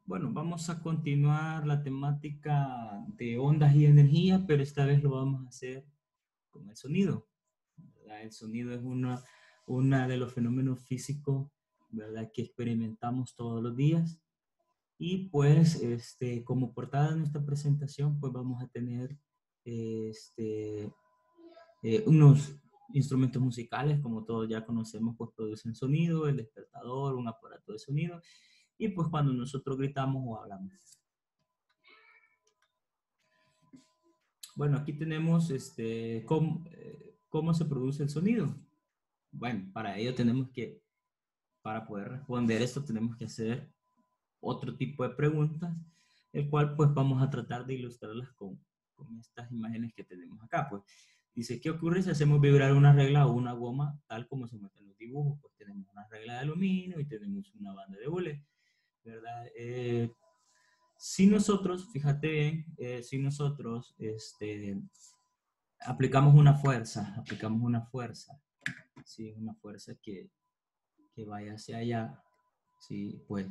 Bueno, vamos a continuar la temática de ondas y energía, pero esta vez lo vamos a hacer con el sonido, ¿verdad? El sonido es una de los fenómenos físicos, ¿verdad?, que experimentamos todos los días. Y pues, como portada de nuestra presentación, pues vamos a tener este, unos instrumentos musicales, como todos ya conocemos, pues producen sonido, el despertador, un aparato de sonido, y pues cuando nosotros gritamos o hablamos. Bueno, aquí tenemos cómo se produce el sonido. Bueno, para ello para poder responder esto, tenemos que hacer otro tipo de preguntas, el cual pues vamos a tratar de ilustrarlas con estas imágenes que tenemos acá. Pues dice, ¿qué ocurre si hacemos vibrar una regla o una goma tal como se muestra en los dibujos? Pues tenemos una regla de aluminio y tenemos una banda de hule, ¿verdad? Si nosotros, fíjate bien, si nosotros aplicamos una fuerza, ¿sí? Una fuerza que vaya hacia allá, ¿sí? Pues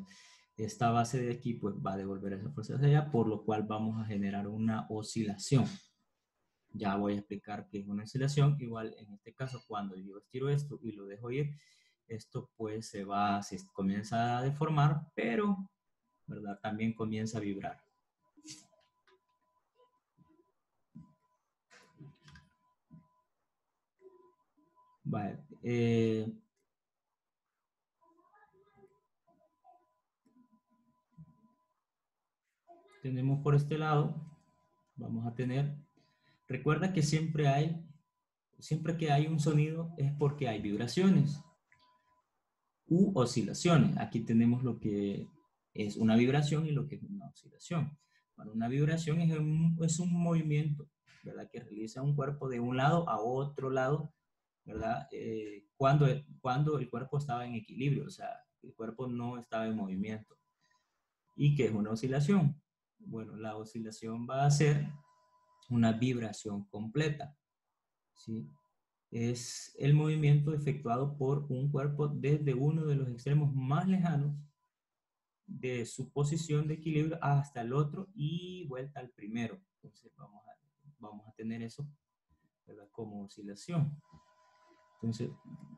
esta base de aquí pues va a devolver esa fuerza hacia allá, por lo cual vamos a generar una oscilación. Ya voy a explicar qué es una oscilación. Igual en este caso, cuando yo estiro esto y lo dejo ir, esto pues se comienza a deformar, pero, ¿verdad?, también comienza a vibrar. Vale. Tenemos por este lado, vamos a tener, recuerda que siempre que hay un sonido es porque hay vibraciones u oscilaciones. Aquí tenemos lo que es una vibración y lo que es una oscilación. Bueno, una vibración es un movimiento, ¿verdad?, que realiza un cuerpo de un lado a otro lado, ¿verdad? Cuando el cuerpo estaba en equilibrio, o sea, el cuerpo no estaba en movimiento. ¿Y qué es una oscilación? Bueno, la oscilación va a ser una vibración completa, ¿sí? Es el movimiento efectuado por un cuerpo desde uno de los extremos más lejanos de su posición de equilibrio hasta el otro y vuelta al primero. Entonces vamos a tener eso, ¿verdad?, como oscilación. Entonces,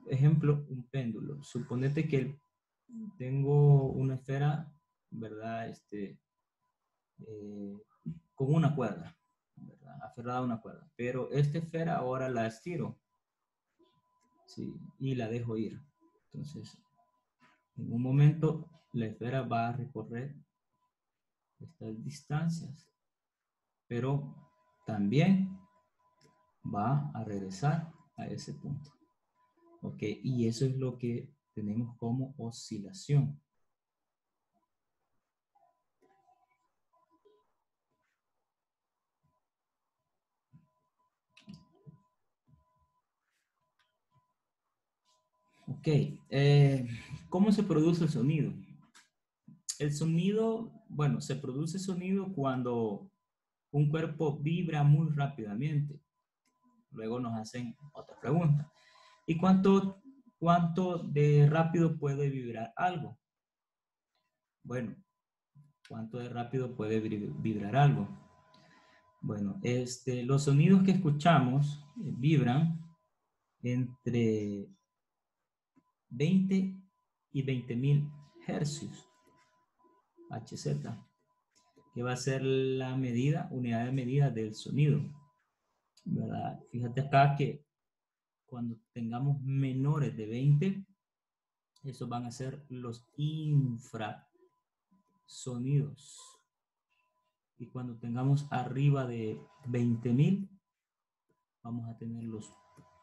ejemplo, un péndulo. Suponete que tengo una esfera, ¿verdad?, eh, con una cuerda, ¿verdad?, aferrada a una cuerda. Pero esta esfera ahora la estiro, ¿sí?, y la dejo ir. Entonces, en un momento la esfera va a recorrer estas distancias, pero también va a regresar a ese punto. ¿Ok? Y eso es lo que tenemos como oscilación. Ok, ¿cómo se produce el sonido? El sonido, bueno, se produce sonido cuando un cuerpo vibra muy rápidamente. Luego nos hacen otra pregunta. ¿Y cuánto de rápido puede vibrar algo? Bueno, ¿cuánto de rápido puede vibrar algo? Bueno, los sonidos que escuchamos vibran entre 20 y 20.000 hercios, Hz, que va a ser la unidad de medida del sonido, ¿verdad? Fíjate acá que cuando tengamos menores de 20, esos van a ser los infrasonidos. Y cuando tengamos arriba de 20.000, vamos a tener los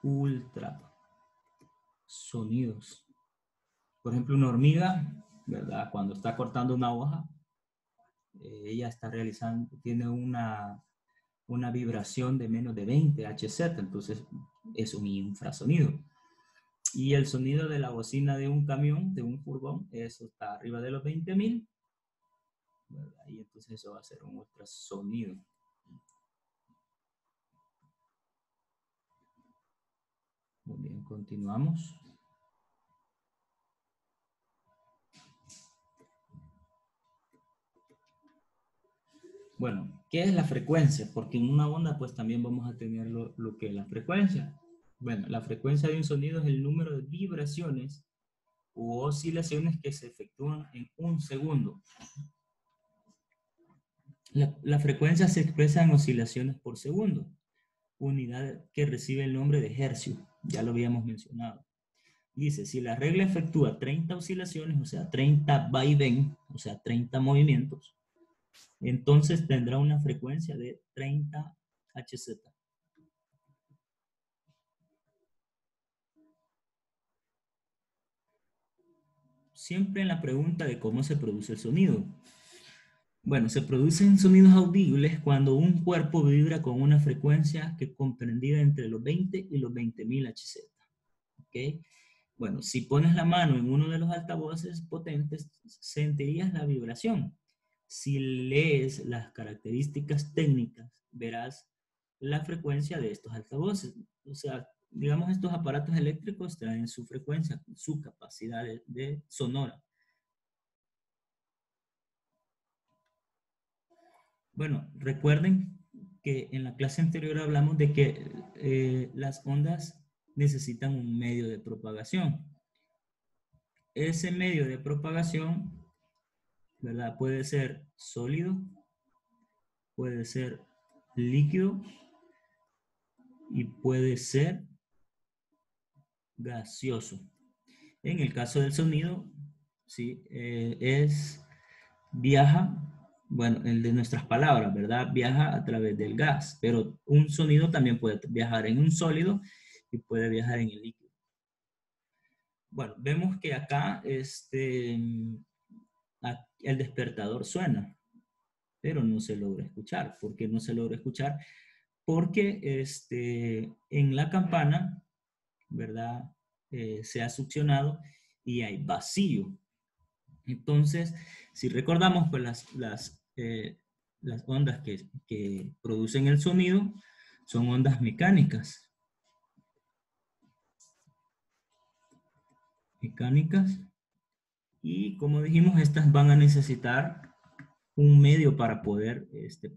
ultrasonidos. Por ejemplo, una hormiga, ¿verdad?, cuando está cortando una hoja, ella está tiene una vibración de menos de 20 Hz, entonces es un infrasonido. Y el sonido de la bocina de un camión, de un furgón, eso está arriba de los 20.000, ¿verdad? Y entonces eso va a ser un ultrasonido. Muy bien, continuamos. Bueno, ¿qué es la frecuencia? Porque en una onda pues también vamos a tener lo que es la frecuencia. Bueno, la frecuencia de un sonido es el número de vibraciones u oscilaciones que se efectúan en un segundo. La frecuencia se expresa en oscilaciones por segundo, unidad que recibe el nombre de hercio, ya lo habíamos mencionado. Dice, si la regla efectúa 30 oscilaciones, o sea, 30 vaivén, o sea, 30 movimientos, entonces tendrá una frecuencia de 30 Hz. Siempre en la pregunta de cómo se produce el sonido. Bueno, se producen sonidos audibles cuando un cuerpo vibra con una frecuencia que es comprendida entre los 20 y los 20.000 Hz. ¿Ok? Bueno, si pones la mano en uno de los altavoces potentes, sentirías la vibración. Si lees las características técnicas, verás la frecuencia de estos altavoces. O sea, digamos, estos aparatos eléctricos traen su frecuencia, su capacidad de sonora. Bueno, recuerden que en la clase anterior hablamos de que las ondas necesitan un medio de propagación. Ese medio de propagación, ¿verdad? Puede ser sólido, puede ser líquido y puede ser gaseoso. En el caso del sonido, sí, viaja, bueno, el de nuestras palabras, ¿verdad? Viaja a través del gas, pero un sonido también puede viajar en un sólido y puede viajar en el líquido. Bueno, vemos que acá el despertador suena, pero no se logra escuchar. ¿Por qué no se logra escuchar? Porque en la campana, ¿verdad? Se ha succionado y hay vacío. Entonces, si recordamos, pues las ondas que producen el sonido son ondas mecánicas. Y como dijimos, estas van a necesitar un medio para poder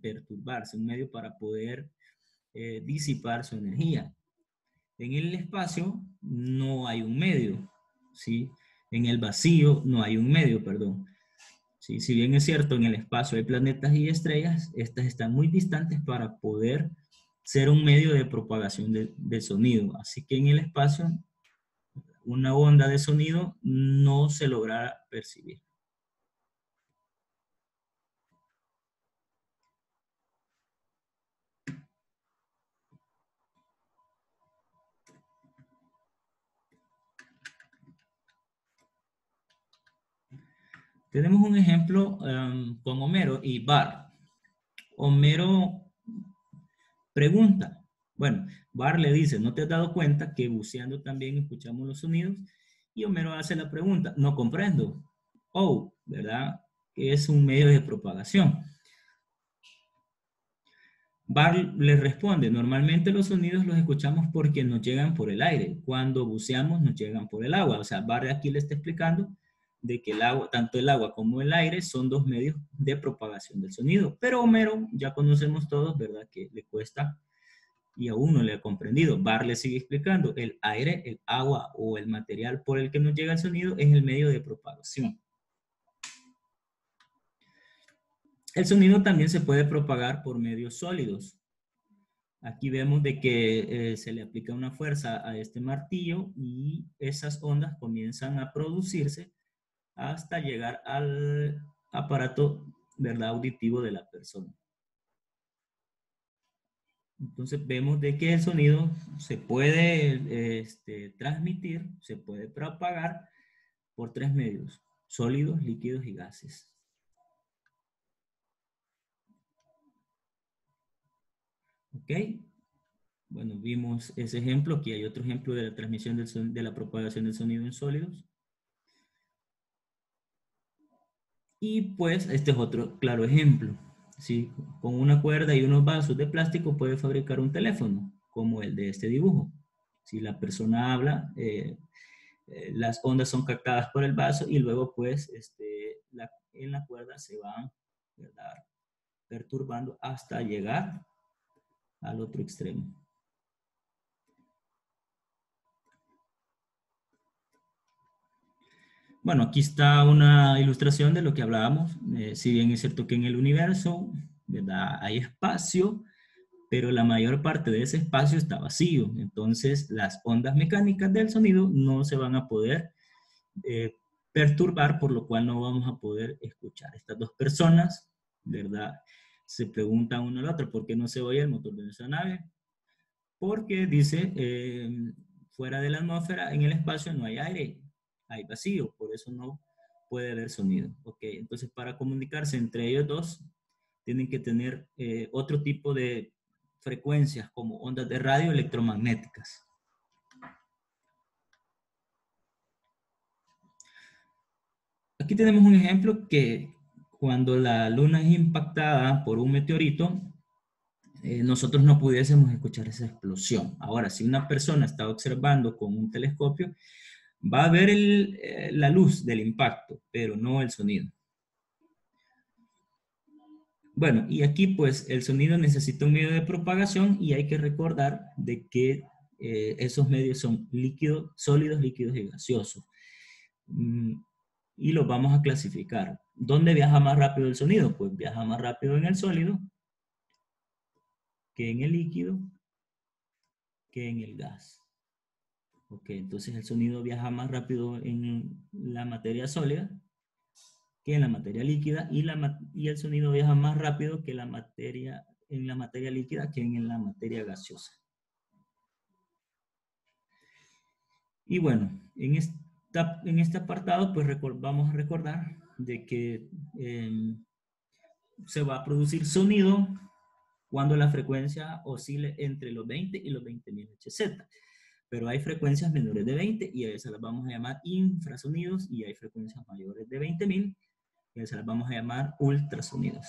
perturbarse, un medio para poder disipar su energía. En el espacio no hay un medio, ¿sí? En el vacío no hay un medio, perdón. ¿Sí? Si bien es cierto, en el espacio hay planetas y estrellas, estas están muy distantes para poder ser un medio de propagación de sonido. Así que en el espacio, una onda de sonido no se logra percibir. Tenemos un ejemplo con Homero y Bart. Homero pregunta. Bueno, Bart le dice, ¿no te has dado cuenta que buceando también escuchamos los sonidos? Y Homero hace la pregunta, no comprendo. Oh, ¿verdad? Que es un medio de propagación. Bart le responde, normalmente los sonidos los escuchamos porque nos llegan por el aire. Cuando buceamos nos llegan por el agua. O sea, Bart aquí le está explicando de que el agua, tanto el agua como el aire son dos medios de propagación del sonido. Pero Homero, ya conocemos todos, ¿verdad? Que le cuesta y aún no le ha comprendido. Bart le sigue explicando, el aire, el agua o el material por el que nos llega el sonido es el medio de propagación. El sonido también se puede propagar por medios sólidos. Aquí vemos de que se le aplica una fuerza a este martillo y esas ondas comienzan a producirse hasta llegar al aparato, ¿verdad?, auditivo de la persona. Entonces vemos de que el sonido se puede transmitir, se puede propagar por tres medios: sólidos, líquidos y gases. ¿Ok? Bueno, vimos ese ejemplo. Aquí hay otro ejemplo de la transmisión de la propagación del sonido en sólidos. Y pues este es otro claro ejemplo. ¿Sí? Con una cuerda y unos vasos de plástico puede fabricar un teléfono, como el de este dibujo. Si la persona habla, las ondas son captadas por el vaso y luego pues en la cuerda se van, ¿verdad?, perturbando hasta llegar al otro extremo. Bueno, aquí está una ilustración de lo que hablábamos. Si bien es cierto que en el universo, ¿verdad?, hay espacio, pero la mayor parte de ese espacio está vacío. Entonces, las ondas mecánicas del sonido no se van a poder perturbar, por lo cual no vamos a poder escuchar. Estas dos personas, ¿verdad?, se preguntan uno al otro, ¿por qué no se oye el motor de nuestra nave? Porque dice, fuera de la atmósfera, en el espacio no hay aire, hay vacío, por eso no puede haber sonido. Ok, entonces para comunicarse entre ellos dos, tienen que tener otro tipo de frecuencias, como ondas de radio electromagnéticas. Aquí tenemos un ejemplo que cuando la luna es impactada por un meteorito, nosotros no pudiésemos escuchar esa explosión. Ahora, si una persona está observando con un telescopio, va a ver la luz del impacto, pero no el sonido. Bueno, y aquí pues el sonido necesita un medio de propagación y hay que recordar de que esos medios son líquidos, sólidos, líquidos y gaseosos. Y los vamos a clasificar. ¿Dónde viaja más rápido el sonido? Pues viaja más rápido en el sólido que en el líquido que en el gas. Ok, entonces el sonido viaja más rápido en la materia sólida que en la materia líquida y el sonido viaja más rápido que en la materia líquida que en la materia gaseosa. Y bueno, en este apartado pues vamos a recordar de que se va a producir sonido cuando la frecuencia oscile entre los 20 y los 20.000 Hz. Pero hay frecuencias menores de 20 y a esas las vamos a llamar infrasonidos, y hay frecuencias mayores de 20.000 y a esas las vamos a llamar ultrasonidos.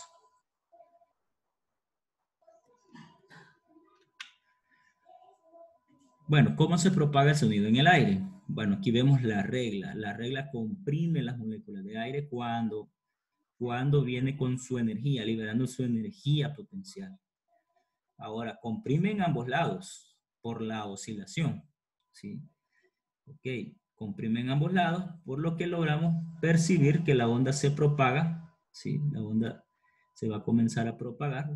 Bueno, ¿cómo se propaga el sonido en el aire? Bueno, aquí vemos la regla. La regla comprime las moléculas de aire cuando viene con su energía, liberando su energía potencial. Ahora, comprime en ambos lados por la oscilación, ¿sí? Ok, comprime en ambos lados, por lo que logramos percibir que la onda se propaga, ¿sí? La onda se va a comenzar a propagar,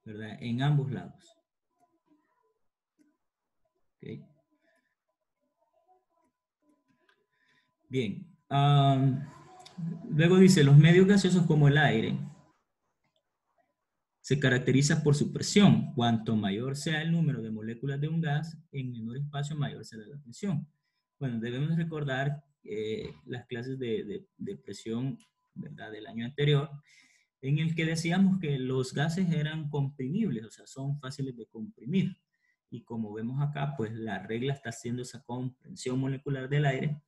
¿verdad?, en ambos lados. Okay. Bien. Luego dice, los medios gaseosos como el aire se caracteriza por su presión. Cuanto mayor sea el número de moléculas de un gas, en menor espacio mayor será la presión. Bueno, debemos recordar las clases de presión, ¿verdad?, del año anterior, en el que decíamos que los gases eran comprimibles, o sea, son fáciles de comprimir. Y como vemos acá, pues la regla está haciendo esa comprensión molecular del aire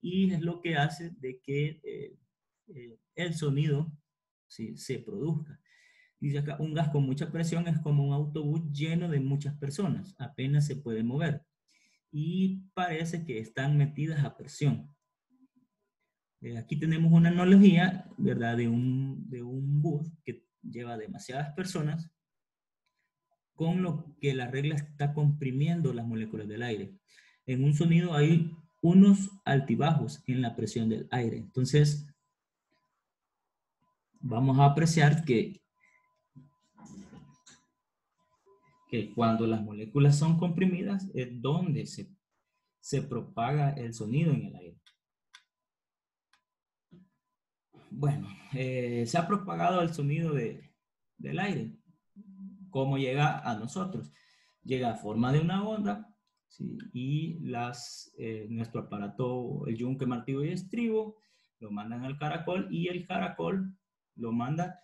y es lo que hace de que el sonido, ¿sí?, se produzca. Dice acá, un gas con mucha presión es como un autobús lleno de muchas personas, apenas se puede mover y parece que están metidas a presión. Aquí tenemos una analogía, ¿verdad?, de un bus que lleva demasiadas personas, con lo que la regla está comprimiendo las moléculas del aire. En un sonido hay unos altibajos en la presión del aire. Entonces, vamos a apreciar que cuando las moléculas son comprimidas es donde se propaga el sonido en el aire. Bueno, se ha propagado el sonido del aire. ¿Cómo llega a nosotros? Llega a forma de una onda, ¿sí?, y nuestro aparato, el yunque, martillo y estribo, lo mandan al caracol y el caracol lo manda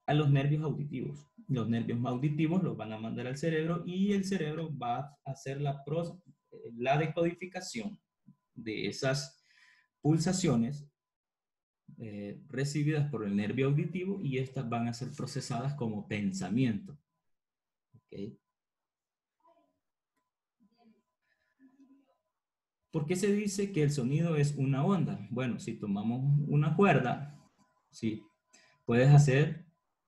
a los nervios auditivos. Los nervios auditivos los van a mandar al cerebro y el cerebro va a hacer la decodificación de esas pulsaciones recibidas por el nervio auditivo y estas van a ser procesadas como pensamiento. ¿Okay? ¿Por qué se dice que el sonido es una onda? Bueno, si tomamos una cuerda, sí, puedes hacer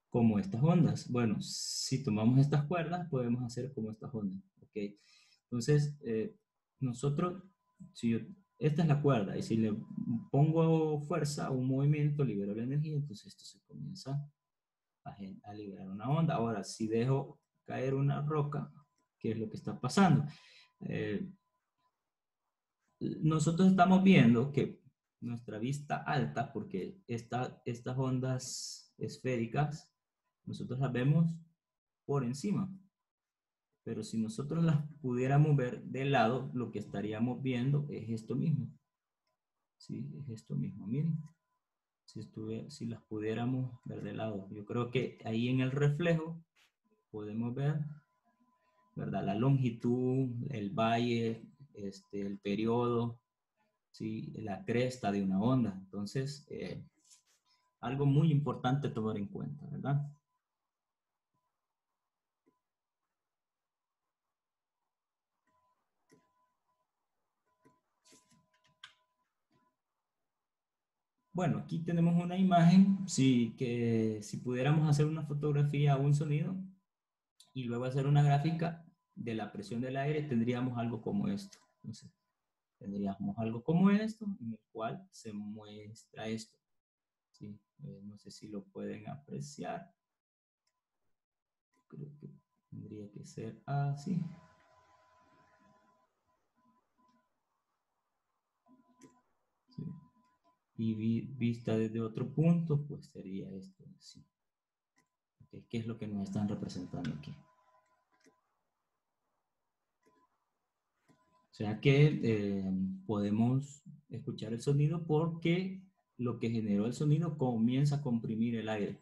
como estas ondas. Bueno, si tomamos estas cuerdas, podemos hacer como estas ondas. ¿Ok? Entonces, nosotros, si yo, esta es la cuerda, y si le pongo fuerza a un movimiento, libero la energía, entonces esto se comienza a liberar una onda. Ahora, si dejo caer una roca, ¿qué es lo que está pasando? Eh, Nosotros estamos viendo que nuestra vista alta, porque estas ondas esféricas, nosotros las vemos por encima, pero si nosotros las pudiéramos ver de lado, lo que estaríamos viendo es esto mismo. Sí, es esto mismo, miren. Si las pudiéramos ver de lado, yo creo que ahí en el reflejo podemos ver, ¿verdad? La longitud, el valle, el periodo, ¿sí? La cresta de una onda. Entonces, algo muy importante tomar en cuenta, ¿verdad? Bueno, aquí tenemos una imagen, sí, que si pudiéramos hacer una fotografía a un sonido y luego hacer una gráfica de la presión del aire, tendríamos algo como esto. Entonces, tendríamos algo como esto, en el cual se muestra esto. ¿Sí? No sé si lo pueden apreciar. Creo que tendría que ser así. ¿Sí? Y vista desde otro punto, pues sería esto. ¿Sí? Okay, ¿qué es lo que nos están representando aquí? O sea que podemos escuchar el sonido porque lo que generó el sonido comienza a comprimir el aire.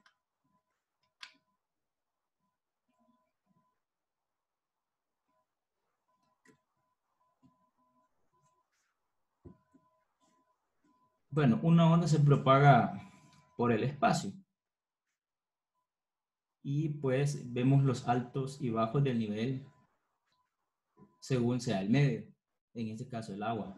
Bueno, una onda se propaga por el espacio y pues vemos los altos y bajos del nivel según sea el medio, en este caso el agua.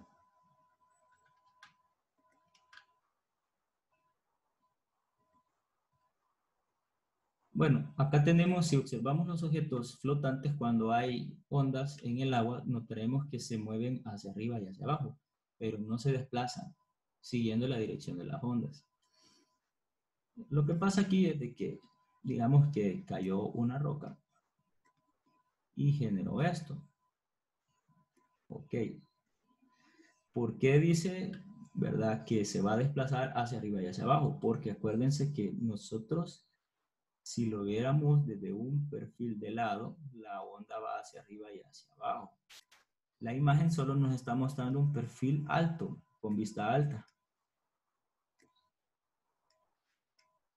Bueno, acá tenemos, si observamos los objetos flotantes, cuando hay ondas en el agua, notaremos que se mueven hacia arriba y hacia abajo, pero no se desplazan siguiendo la dirección de las ondas. Lo que pasa aquí es de que, digamos que cayó una roca y generó esto. Ok. ¿Por qué dice, verdad, que se va a desplazar hacia arriba y hacia abajo? Porque acuérdense que nosotros, si lo viéramos desde un perfil de lado, la onda va hacia arriba y hacia abajo. La imagen solo nos está mostrando un perfil alto, con vista alta.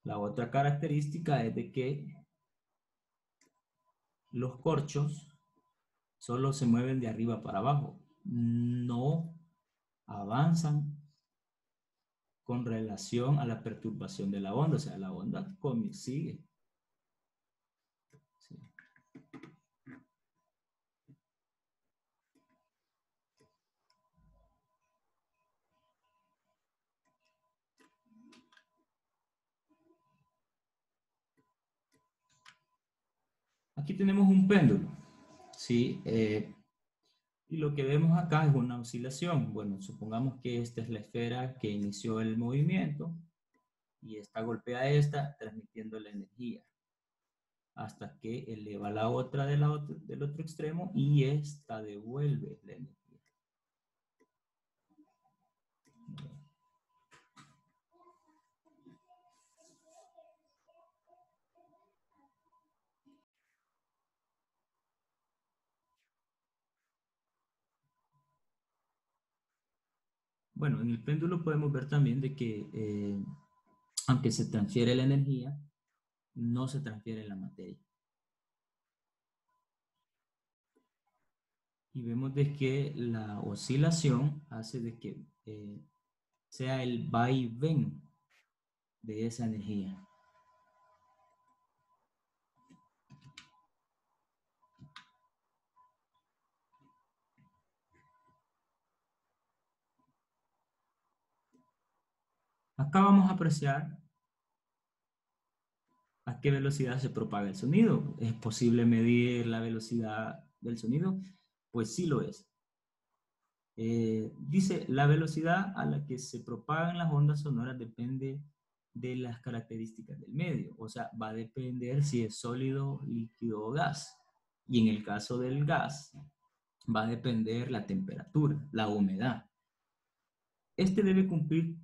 La otra característica es de que los corchos solo se mueven de arriba para abajo, no avanzan con relación a la perturbación de la onda, o sea, la onda sigue. Sí. Aquí tenemos un péndulo, ¿sí? Y lo que vemos acá es una oscilación. Bueno, supongamos que esta es la esfera que inició el movimiento y esta golpea a esta, transmitiendo la energía hasta que eleva la otra, del otro extremo y esta devuelve la energía. Bueno, en el péndulo podemos ver también de que aunque se transfiere la energía, no se transfiere la materia. Y vemos de que la oscilación hace de que sea el vaivén de esa energía. Acá vamos a apreciar a qué velocidad se propaga el sonido. ¿Es posible medir la velocidad del sonido? Pues sí lo es. Dice, la velocidad a la que se propagan las ondas sonoras depende de las características del medio. O sea, va a depender si es sólido, líquido o gas. Y en el caso del gas, va a depender la temperatura, la humedad. Este debe cumplir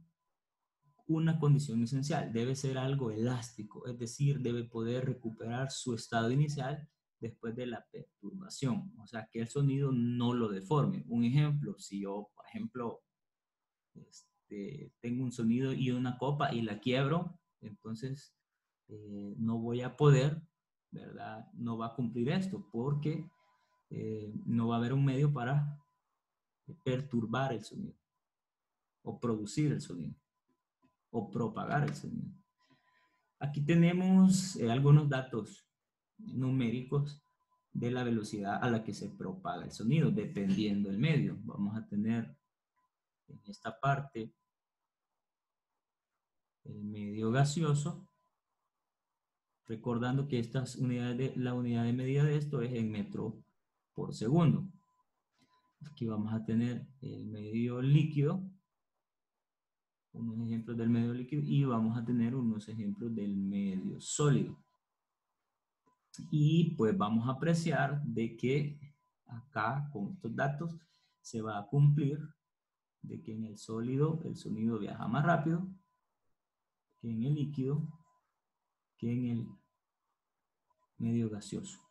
una condición esencial, debe ser algo elástico, es decir, debe poder recuperar su estado inicial después de la perturbación, o sea, que el sonido no lo deforme. Un ejemplo, si yo, por ejemplo, tengo un sonido y una copa y la quiebro, entonces no voy a poder, ¿verdad? No va a cumplir esto porque no va a haber un medio para perturbar el sonido o producir el sonido o propagar el sonido. Aquí tenemos algunos datos numéricos de la velocidad a la que se propaga el sonido, dependiendo del medio. Vamos a tener en esta parte el medio gaseoso, recordando que estas unidades la unidad de medida de esto es en metro por segundo. Aquí vamos a tener el medio líquido, unos ejemplos del medio líquido, y vamos a tener unos ejemplos del medio sólido. Y pues vamos a apreciar de que acá con estos datos se va a cumplir de que en el sólido el sonido viaja más rápido que en el líquido, que en el medio gaseoso.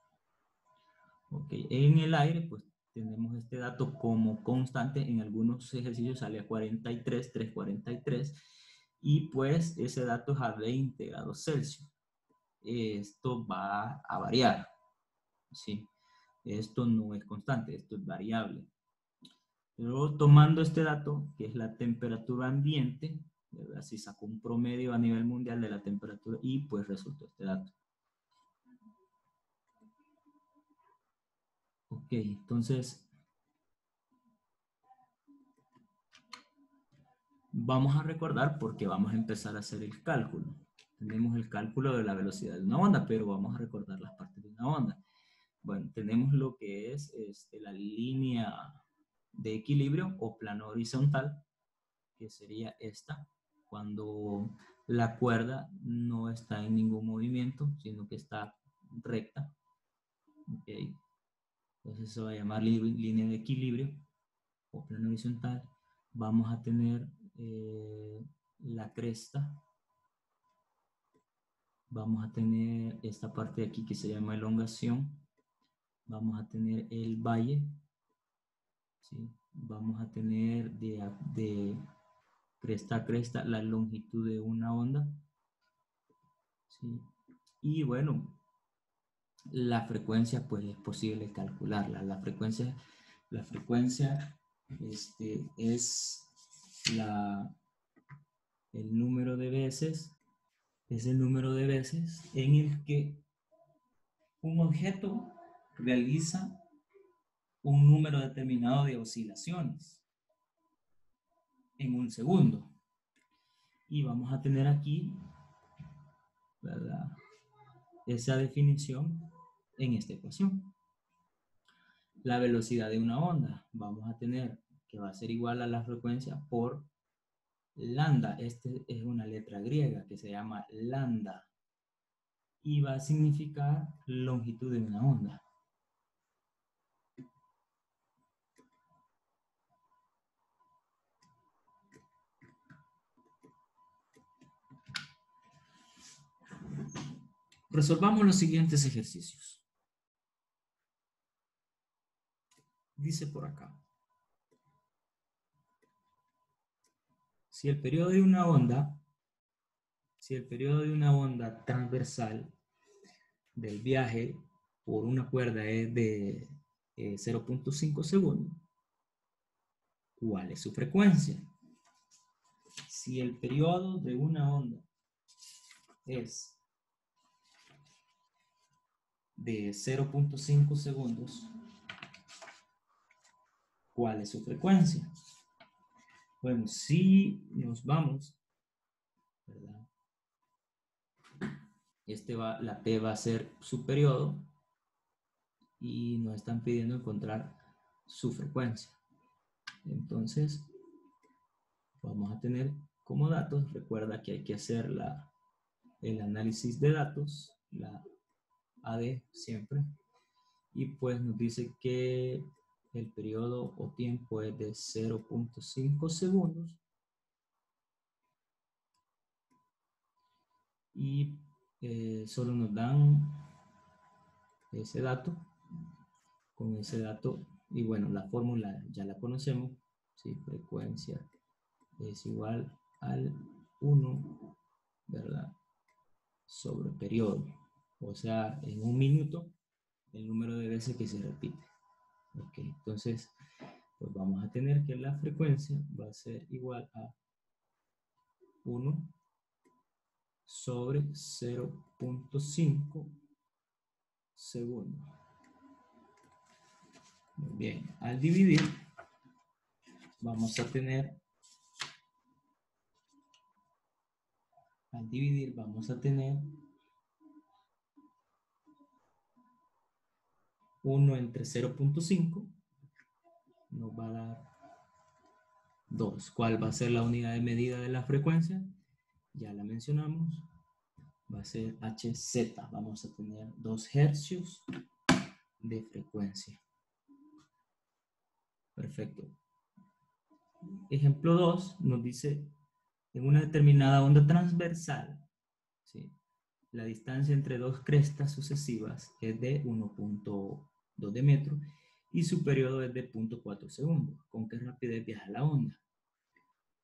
Ok, en el aire pues tenemos este dato como constante, en algunos ejercicios sale a 43, 343 y pues ese dato es a 20 grados Celsius. Esto va a variar, ¿sí? Esto no es constante, esto es variable. Luego, tomando este dato, que es la temperatura ambiente, ¿verdad? Si sacó un promedio a nivel mundial de la temperatura y pues resultó este dato. Ok, entonces vamos a recordar porque vamos a empezar a hacer el cálculo. Tenemos el cálculo de la velocidad de una onda, pero vamos a recordar las partes de una onda. Bueno, tenemos lo que es la línea de equilibrio o plano horizontal, que sería esta, cuando la cuerda no está en ningún movimiento, sino que está recta. Okay. Entonces se va a llamar línea de equilibrio o plano horizontal. Vamos a tener la cresta. Vamos a tener esta parte de aquí que se llama elongación. Vamos a tener el valle. ¿Sí? Vamos a tener de cresta a cresta la longitud de una onda. ¿Sí? Y bueno, la frecuencia pues es posible calcularla. La frecuencia es el número de veces, es el número de veces en el que un objeto realiza un número determinado de oscilaciones en un segundo. Y vamos a tener aquí, ¿verdad?, esa definición en esta ecuación. La velocidad de una onda, vamos a tener que va a ser igual a la frecuencia por lambda. Este es una letra griega que se llama lambda y va a significar longitud de una onda. Resolvamos los siguientes ejercicios. Dice por acá. Si el periodo de una onda transversal del viaje por una cuerda es de 0.5 segundos, ¿cuál es su frecuencia? Si el periodo de una onda es de 0.5 segundos, ¿cuál es su frecuencia? Bueno, si nos vamos ¿verdad? La P va a ser su periodo y nos están pidiendo encontrar su frecuencia. Entonces, vamos a tener como datos, recuerda que hay que hacer el análisis de datos, la AD siempre, y pues nos dice que el periodo o tiempo es de 0.5 segundos y solo nos dan ese dato. Con ese dato, y bueno, la fórmula ya la conocemos, ¿sí? Frecuencia es igual al 1, ¿verdad? Sobre periodo, o sea, en un minuto, el número de veces que se repite. Ok, entonces, pues vamos a tener que la frecuencia va a ser igual a 1 sobre 0.5 segundos. Muy bien, al dividir, vamos a tener 1 entre 0.5, nos va a dar 2. ¿Cuál va a ser la unidad de medida de la frecuencia? Ya la mencionamos. Va a ser Hz. Vamos a tener 2 hercios de frecuencia. Perfecto. Ejemplo 2 nos dice, en una determinada onda transversal, ¿sí?, la distancia entre dos crestas sucesivas es de 1.2 de metro y su periodo es de 0.4 segundos. ¿Con qué rapidez viaja la onda?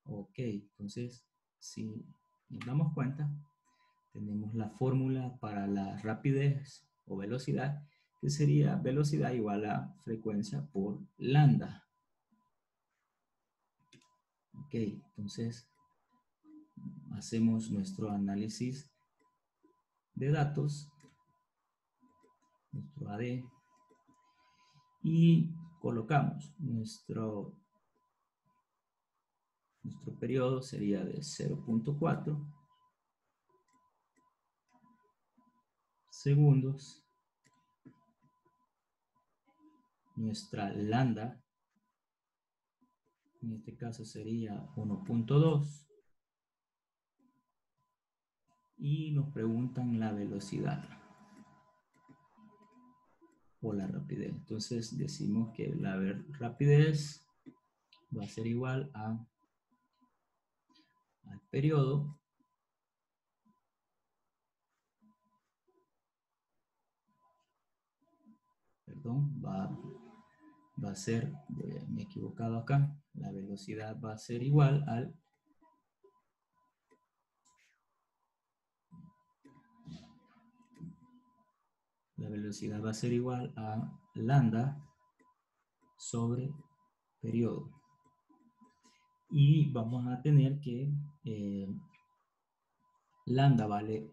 Ok, entonces, si nos damos cuenta, tenemos la fórmula para la rapidez o velocidad, que sería velocidad igual a frecuencia por lambda. Ok, entonces hacemos nuestro análisis de datos, nuestro AD, y colocamos nuestro periodo sería de 0.4 segundos. Nuestra lambda, en este caso sería 1.2. Y nos preguntan la velocidad o la rapidez. Entonces decimos que la rapidez va a ser igual al periodo va a ser, me he equivocado acá, la velocidad va a ser igual al lambda sobre periodo. Y vamos a tener que lambda vale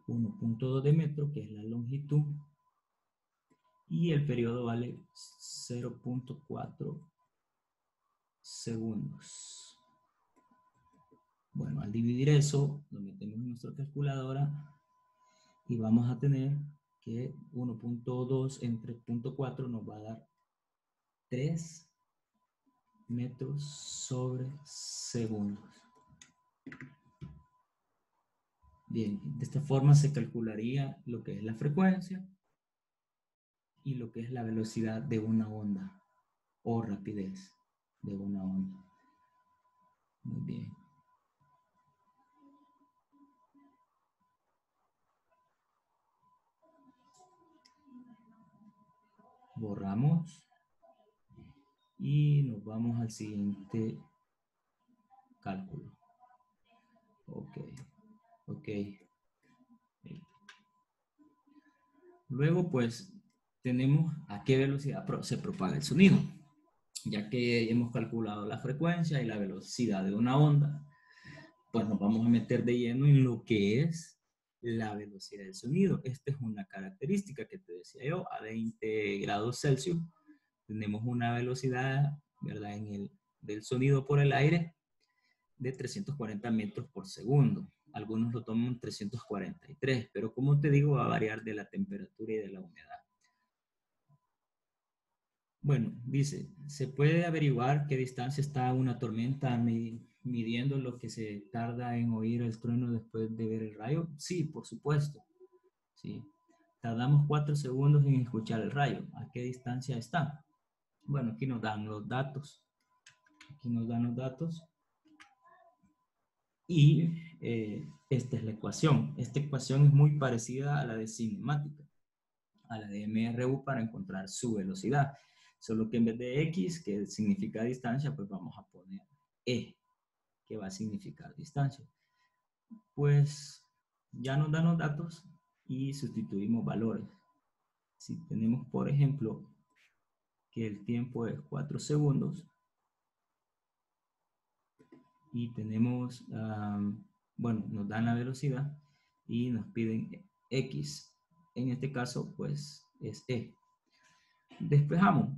1.2 de metro, que es la longitud, y el periodo vale 0.4 segundos. Bueno, al dividir eso, lo metemos en nuestra calculadora y vamos a tener que 1.2 entre 0.4 nos va a dar 3 metros sobre segundos. Bien, de esta forma se calcularía lo que es la frecuencia y lo que es la velocidad de una onda o rapidez de una onda. Muy bien. Borramos y nos vamos al siguiente cálculo. Ok. Luego, pues, tenemos a qué velocidad se propaga el sonido. Ya que hemos calculado la frecuencia y la velocidad de una onda, pues nos vamos a meter de lleno en lo que es la velocidad del sonido. Esta es una característica que te decía yo, a 20 grados Celsius tenemos una velocidad, ¿verdad?, del sonido por el aire de 340 metros por segundo. Algunos lo toman 343, pero como te digo, va a variar de la temperatura y de la humedad. Bueno, dice, ¿se puede averiguar qué distancia está una tormenta midiendo lo que se tarda en oír el trueno después de ver el rayo? Sí, por supuesto. Sí. Tardamos 4 segundos en escuchar el rayo. ¿A qué distancia está? Bueno, aquí nos dan los datos. Aquí nos dan los datos. Y esta es la ecuación. Esta ecuación es muy parecida a la de cinemática, a la de MRU para encontrar su velocidad. Solo que en vez de X, que significa distancia, pues vamos a poner E, que va a significar distancia. Pues ya nos dan los datos y sustituimos valores. Si tenemos, por ejemplo, que el tiempo es 4 segundos y tenemos, bueno, nos dan la velocidad y nos piden X. En este caso, pues es E. Despejamos.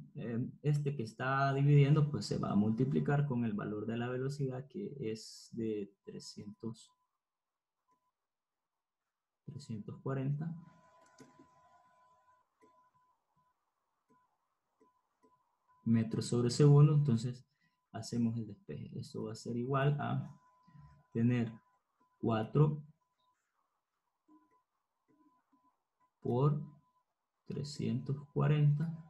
Este que está dividiendo, pues se va a multiplicar con el valor de la velocidad, que es de 340 metros sobre segundo. Entonces hacemos el despeje. Eso va a ser igual a tener 4 por 340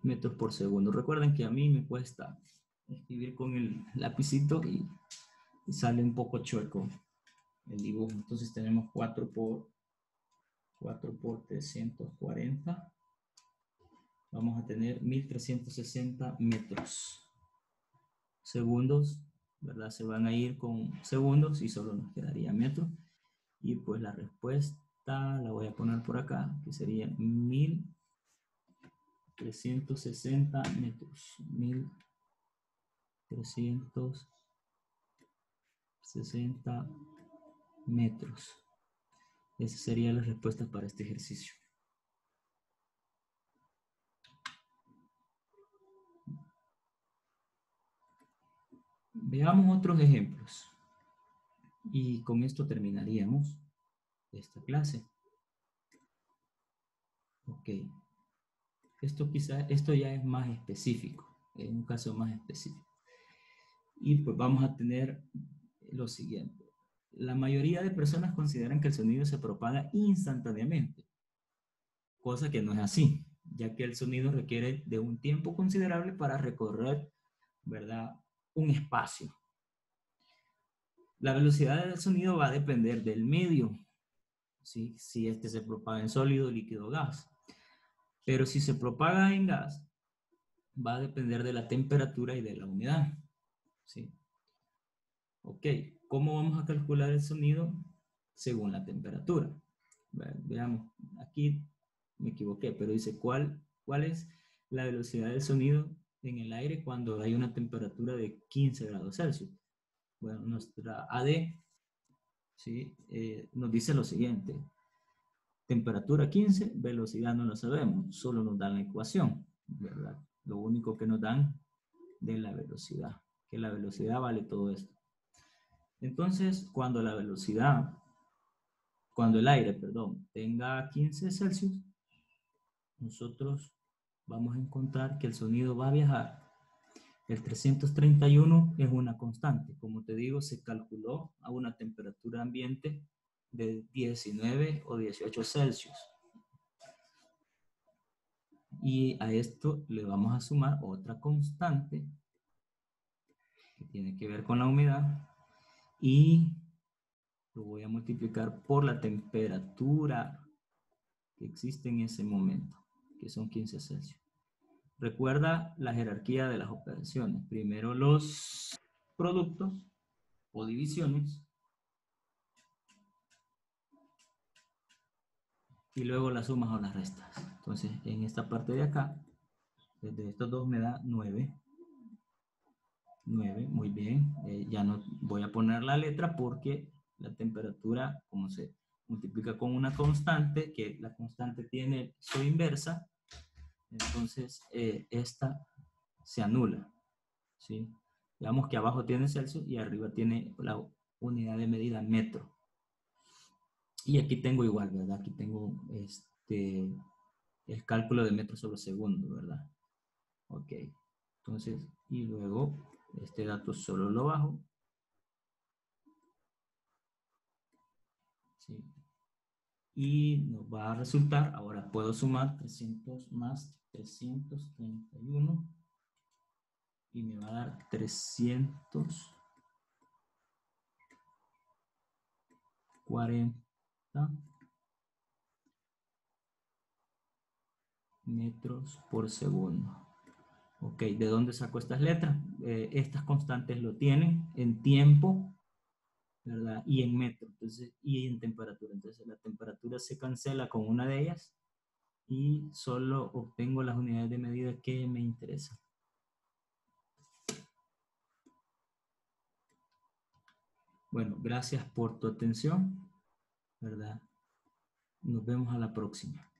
metros por segundo. Recuerden que a mí me cuesta escribir con el lapicito y sale un poco chueco el dibujo. Entonces tenemos 4 por 340. Vamos a tener 1360 metros. Segundos, ¿verdad? Se van a ir con segundos y solo nos quedaría metro. Y pues la respuesta la voy a poner por acá, que sería 1360 metros. 1360 metros. Esa sería la respuesta para este ejercicio. Veamos otros ejemplos. Y con esto terminaríamos esta clase. Ok. Esto ya es más específico. Es un caso más específico. Y pues vamos a tener lo siguiente. La mayoría de personas consideran que el sonido se propaga instantáneamente, cosa que no es así, ya que el sonido requiere de un tiempo considerable para recorrer, ¿verdad?, un espacio. La velocidad del sonido va a depender del medio, ¿sí? Si este se propaga en sólido, líquido o gas. Pero si se propaga en gas, va a depender de la temperatura y de la humedad, ¿sí? Ok, ¿cómo vamos a calcular el sonido? Según la temperatura. Veamos, aquí me equivoqué, pero dice ¿cuál es la velocidad del sonido en el aire cuando hay una temperatura de 15 grados Celsius? Bueno, nuestra AD, ¿sí? Nos dice lo siguiente. Temperatura 15, velocidad no lo sabemos, solo nos dan la ecuación, ¿verdad? Lo único que nos dan de la velocidad, que la velocidad vale todo esto. Entonces, cuando el aire, tenga 15 Celsius, nosotros vamos a encontrar que el sonido va a viajar. El 331 es una constante. Como te digo, se calculó a una temperatura ambiente de 19 o 18 Celsius. Y a esto le vamos a sumar otra constante que tiene que ver con la humedad y lo voy a multiplicar por la temperatura que existe en ese momento, que son 15 Celsius. Recuerda la jerarquía de las operaciones. Primero los productos o divisiones y luego las sumas o las restas. Entonces, en esta parte de acá, desde estos dos me da 9. 9, muy bien. Ya no voy a poner la letra porque la temperatura, como se multiplica con una constante, que la constante tiene su inversa, entonces esta se anula, ¿sí? Digamos que abajo tiene Celsius y arriba tiene la unidad de medida metro. Y aquí tengo igual, ¿verdad? Aquí tengo el cálculo de metros sobre segundo, ¿verdad? Ok. Entonces, y luego este dato solo lo bajo. ¿Sí? Y nos va a resultar, ahora puedo sumar 300 más 331 y me va a dar 340 metros por segundo. Ok, ¿de dónde saco estas letras? Estas constantes lo tienen en tiempo, ¿verdad? Y en metro, entonces, y en temperatura. Entonces la temperatura se cancela con una de ellas y solo obtengo las unidades de medida que me interesan. Bueno, gracias por tu atención, ¿verdad? Nos vemos a la próxima.